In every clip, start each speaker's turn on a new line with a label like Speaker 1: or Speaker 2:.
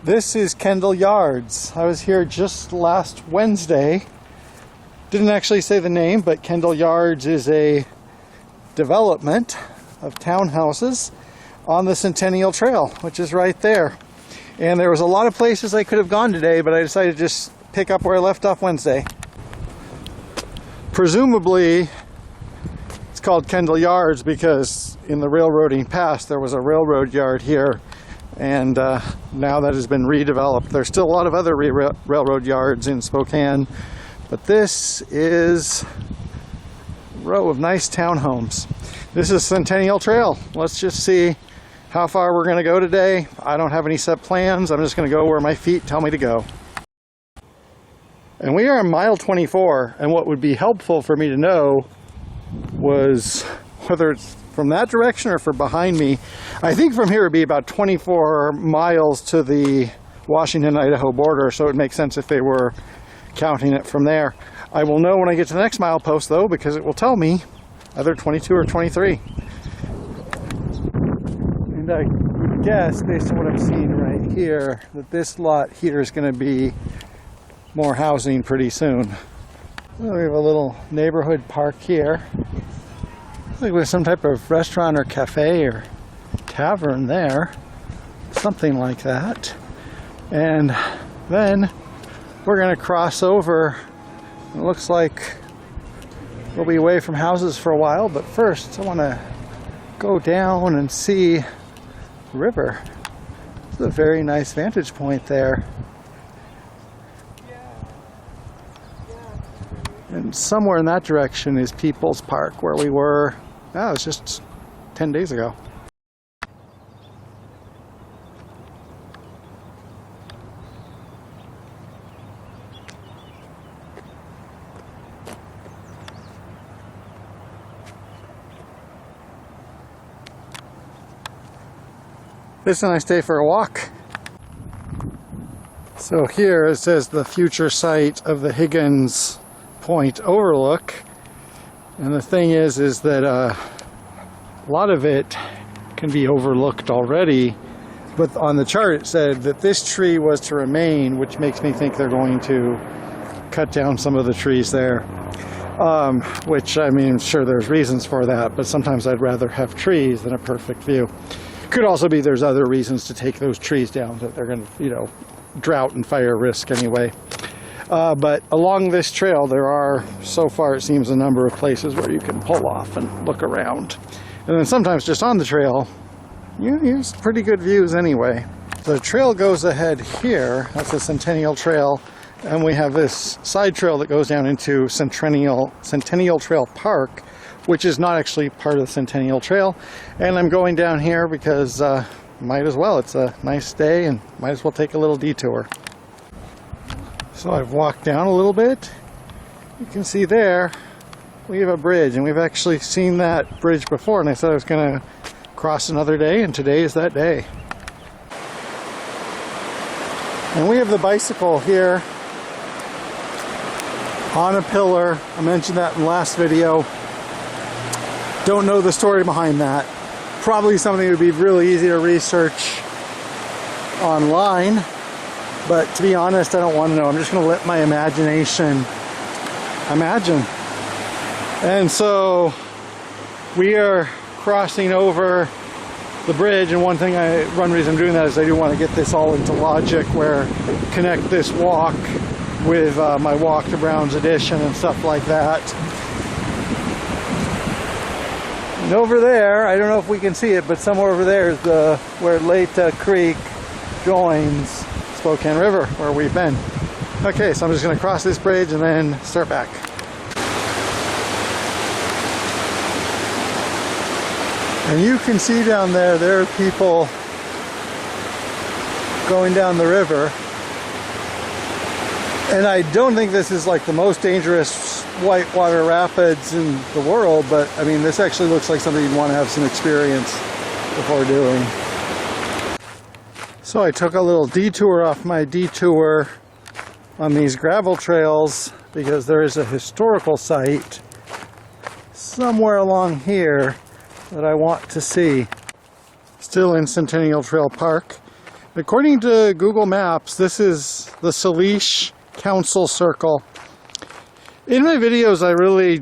Speaker 1: This is Kendall Yards. I was here just last Wednesday. Didn't actually say the name, but Kendall Yards is a development of townhouses on the Centennial Trail, which is right there. And there was a lot of places I could have gone today, but I decided to just pick up where I left off Wednesday. Presumably, it's called Kendall Yards because in the railroading past there was a railroad yard here, and now that has been redeveloped. There's still a lot of other railroad yards in Spokane, but this is a row of nice townhomes. This is Centennial Trail. Let's just see how far we're going to go today. I don't have any set plans. I'm just going to go where my feet tell me to go. And we are on mile 24, and what would be helpful for me to know was whether it's from that direction or from behind me. I think from here it would be about 24 miles to the Washington-Idaho border, so it would make sense if they were counting it from there. I will know when I get to the next milepost, though, because it will tell me either 22 or 23. And I would guess, based on what I'm seeing right here, that this lot here is going to be more housing pretty soon. We have a little neighborhood park here. Looks like we have some type of restaurant or cafe or tavern there. Something like that. And then we're going to cross over. It looks like we'll be away from houses for a while, but first I want to go down and see the river. It's a very nice vantage point there. And somewhere in that direction is People's Park, where we were, it was just 10 days ago. This is a nice day for a walk. So here it says the future site of the Higgins Point overlook, and the thing is that a lot of it can be overlooked already, but on the chart it said that this tree was to remain, which makes me think they're going to cut down some of the trees there, which, I mean, sure, there's reasons for that, but sometimes I'd rather have trees than a perfect view. Could also be there's other reasons to take those trees down, that they're going to, drought and fire risk anyway. But along this trail, there are, so far it seems, a number of places where you can pull off and look around. And then sometimes just on the trail, you use pretty good views anyway. The trail goes ahead here, that's the Centennial Trail, and we have this side trail that goes down into Centennial Trail Park, which is not actually part of the Centennial Trail. And I'm going down here because might as well. It's a nice day and might as well take a little detour. So I've walked down a little bit. You can see there we have a bridge, and we've actually seen that bridge before, and I said I was going to cross another day, and today is that day. And we have the bicycle here on a pillar. I mentioned that in the last video. Don't know the story behind that. Probably something that would be really easy to research online. But to be honest, I don't want to know. I'm just going to let my imagination imagine. And so we are crossing over the bridge, and one reason I'm doing that is I do want to get this all into logic, where connect this walk with my walk to Brown's Addition and stuff like that. And over there, I don't know if we can see it, but somewhere over there is where Leta Creek joins Spokane River, where we've been. Okay, so I'm just going to cross this bridge and then start back. And you can see down there are people going down the river. And I don't think this is like the most dangerous whitewater rapids in the world, but I mean, this actually looks like something you'd want to have some experience before doing. So I took a little detour off my detour on these gravel trails because there is a historical site somewhere along here that I want to see. Still in Centennial Trail Park, According to Google Maps, this is the Salish Council Circle. In my videos, I really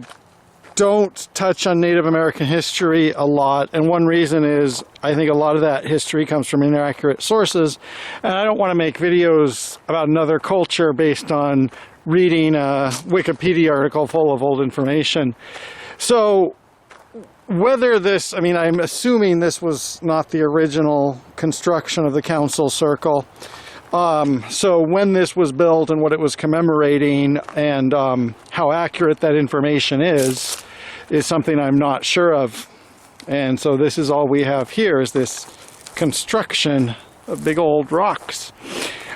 Speaker 1: don't touch on Native American history a lot, and one reason is I think a lot of that history comes from inaccurate sources, and I don't want to make videos about another culture based on reading a Wikipedia article full of old information. So whether this, I mean, I'm assuming this was not the original construction of the council circle. So when this was built and what it was commemorating and how accurate that information is something I'm not sure of. And so this is all we have here is this construction of big old rocks.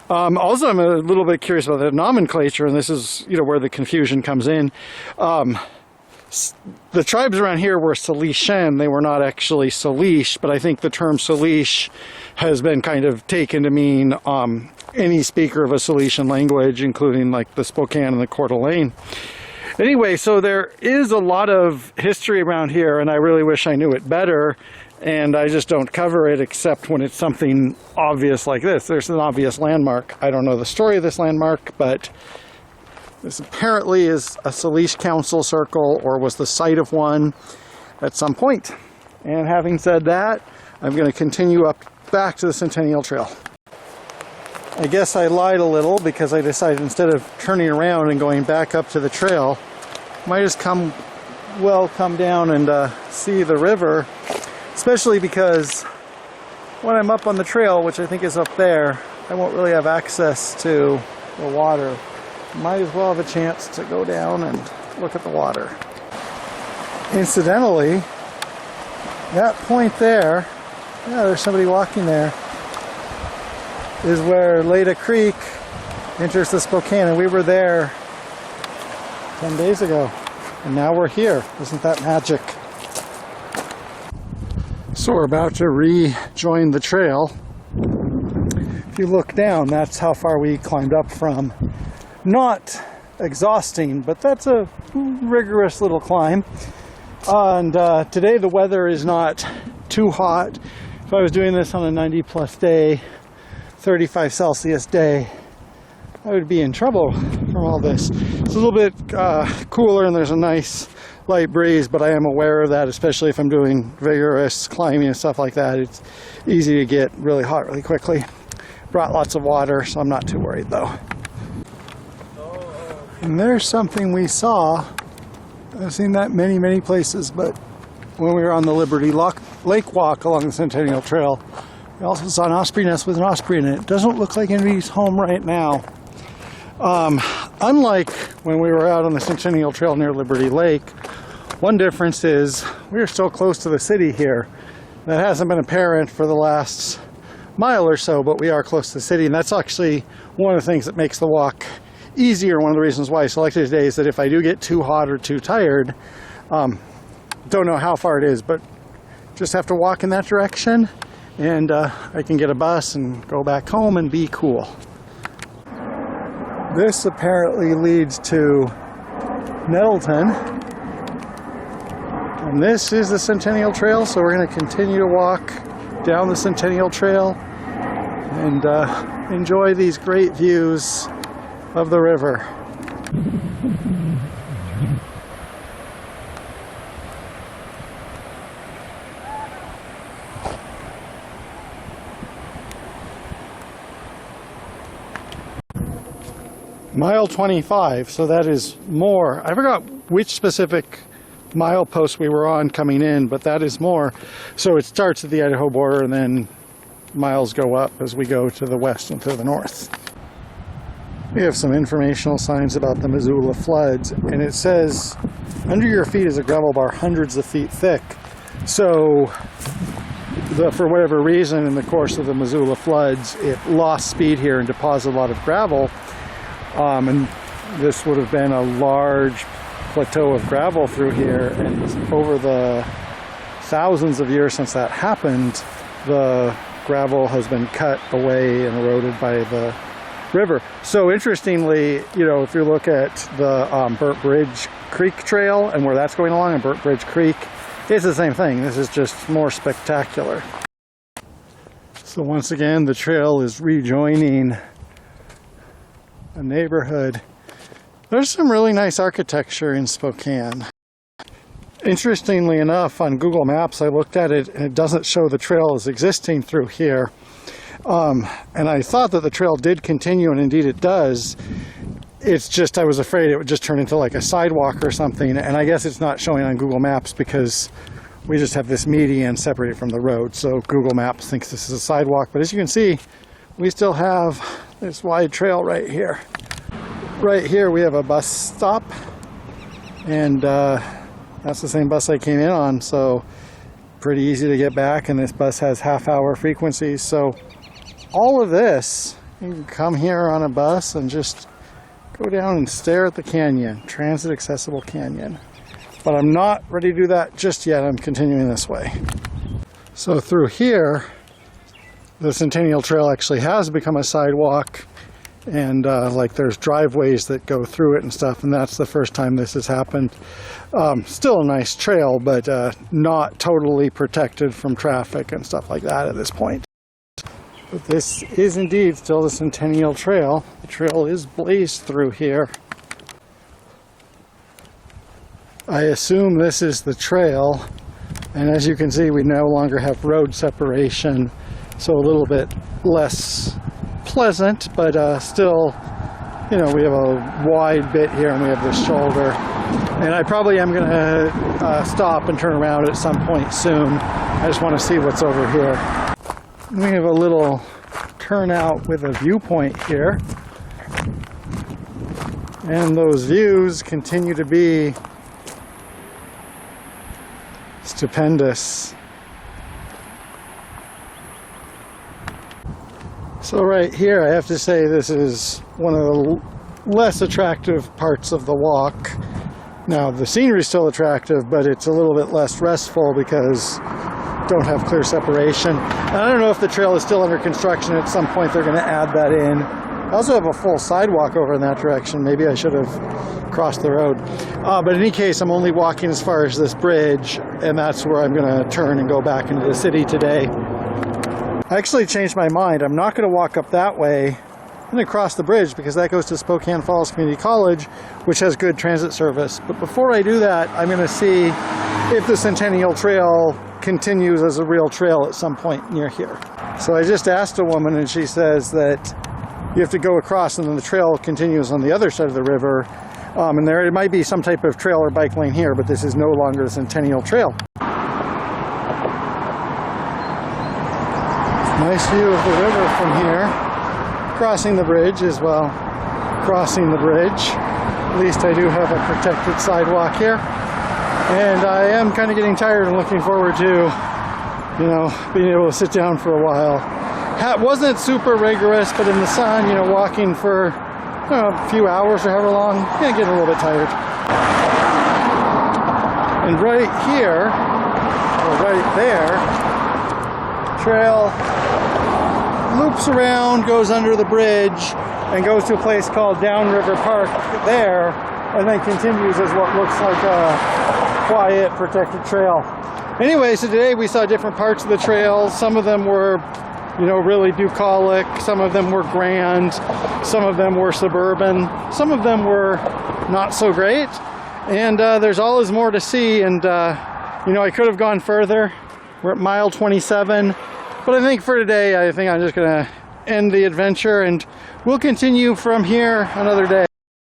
Speaker 1: Also, I'm a little bit curious about the nomenclature, and this is, where the confusion comes in. The tribes around here were Salishan. They were not actually Salish, but I think the term Salish has been kind of taken to mean any speaker of a Salishan language, including like the Spokane and the Coeur d'Alene. Anyway, so there is a lot of history around here, and I really wish I knew it better, and I just don't cover it except when it's something obvious like this. There's an obvious landmark. I don't know the story of this landmark, but this apparently is a Salish council circle, or was the site of one at some point. And having said that, I'm going to continue up back to the Centennial Trail. I guess I lied a little because I decided instead of turning around and going back up to the trail, I might just come down and see the river, especially because when I'm up on the trail, which I think is up there, I won't really have access to the water. Might as well have a chance to go down and look at the water. Incidentally, that point there, there's somebody walking there, is where Leda Creek enters the Spokane, and we were there 10 days ago, and now we're here. Isn't that magic? So we're about to rejoin the trail. If you look down, that's how far we climbed up from. Not exhausting, but that's a rigorous little climb. And today the weather is not too hot. If I was doing this on a 90 plus day, 35 Celsius day, I would be in trouble from all this. It's a little bit cooler and there's a nice light breeze, but I am aware of that, especially if I'm doing vigorous climbing and stuff like that. It's easy to get really hot really quickly. Brought lots of water, so I'm not too worried though. And there's something we saw. I've seen that many places, but when we were on the Liberty Lake walk along the Centennial Trail, we also saw an osprey nest with an osprey in it. It doesn't look like anybody's home right now. Unlike when we were out on the Centennial Trail near Liberty Lake, one difference is we are so close to the city here. That hasn't been apparent for the last mile or so, but we are close to the city, and that's actually one of the things that makes the walk easier. One of the reasons why I selected today is that if I do get too hot or too tired, don't know how far it is, but just have to walk in that direction, and I can get a bus and go back home and be cool. This apparently leads to Nettleton, and this is the Centennial Trail, so we're going to continue to walk down the Centennial Trail and enjoy these great views of the river. Mile 25, so that is more. I forgot which specific milepost we were on coming in, but that is more. So it starts at the Idaho border and then miles go up as we go to the west and to the north. We have some informational signs about the Missoula floods, and it says under your feet is a gravel bar hundreds of feet thick. So for whatever reason in the course of the Missoula floods, it lost speed here and deposited a lot of gravel. And this would have been a large plateau of gravel through here, and over the thousands of years since that happened, the gravel has been cut away and eroded by the river. So interestingly, if you look at the Burnt Bridge Creek Trail and where that's going along in Burnt Bridge Creek, it's the same thing. This is just more spectacular. So once again, the trail is rejoining a neighborhood. There's some really nice architecture in Spokane. Interestingly enough, on Google Maps, I looked at it and it doesn't show the trail as existing through here. And I thought that the trail did continue, and indeed it does. It's just I was afraid it would just turn into like a sidewalk or something, and I guess it's not showing on Google Maps because we just have this median separated from the road, so Google Maps thinks this is a sidewalk. But as you can see, we still have this wide trail right here. Right here we have a bus stop, and that's the same bus I came in on, so pretty easy to get back, and this bus has half-hour frequencies. So all of this, you can come here on a bus and just go down and stare at the canyon, transit accessible canyon. But I'm not ready to do that just yet. I'm continuing this way. So through here, the Centennial Trail actually has become a sidewalk, and like there's driveways that go through it and stuff, and that's the first time this has happened. Still a nice trail, but not totally protected from traffic and stuff like that at this point. But this is indeed still the Centennial Trail. The trail is blazed through here. I assume this is the trail, and as you can see, we no longer have road separation, so a little bit less pleasant, but still, you know, we have a wide bit here and we have this shoulder. And I probably am going to stop and turn around at some point soon. I just want to see what's over here. We have a little turnout with a viewpoint here, and those views continue to be stupendous. So right here, I have to say this is one of the less attractive parts of the walk. Now the scenery is still attractive, but it's a little bit less restful because don't have clear separation. And I don't know if the trail is still under construction. At some point they're going to add that in. I also have a full sidewalk over in that direction. Maybe I should have crossed the road. But in any case, I'm only walking as far as this bridge, and that's where I'm going to turn and go back into the city today. I actually changed my mind. I'm not going to walk up that way. I'm going to cross the bridge because that goes to Spokane Falls Community College, which has good transit service. But before I do that, I'm going to see if the Centennial Trail continues as a real trail at some point near here. So I just asked a woman, and she says that you have to go across and then the trail continues on the other side of the river. And there might be some type of trail or bike lane here, but this is no longer the Centennial Trail. Nice view of the river from here. Crossing the bridge as well. Crossing the bridge. At least I do have a protected sidewalk here. And I am kind of getting tired and looking forward to, you know, being able to sit down for a while. It wasn't super rigorous, but in the sun, you know, walking for a few hours or however long, yeah, getting a little bit tired. And right here, or right there, trail loops around, goes under the bridge, and goes to a place called Downriver Park there, and then continues as what looks like a quiet, protected trail. Anyway, so today we saw different parts of the trail. Some of them were, you know, really bucolic. Some of them were grand. Some of them were suburban. Some of them were not so great. And there's always more to see. And, you know, I could have gone further. We're at mile 27. But I think for today, I think I'm just going to end the adventure. And we'll continue from here another day.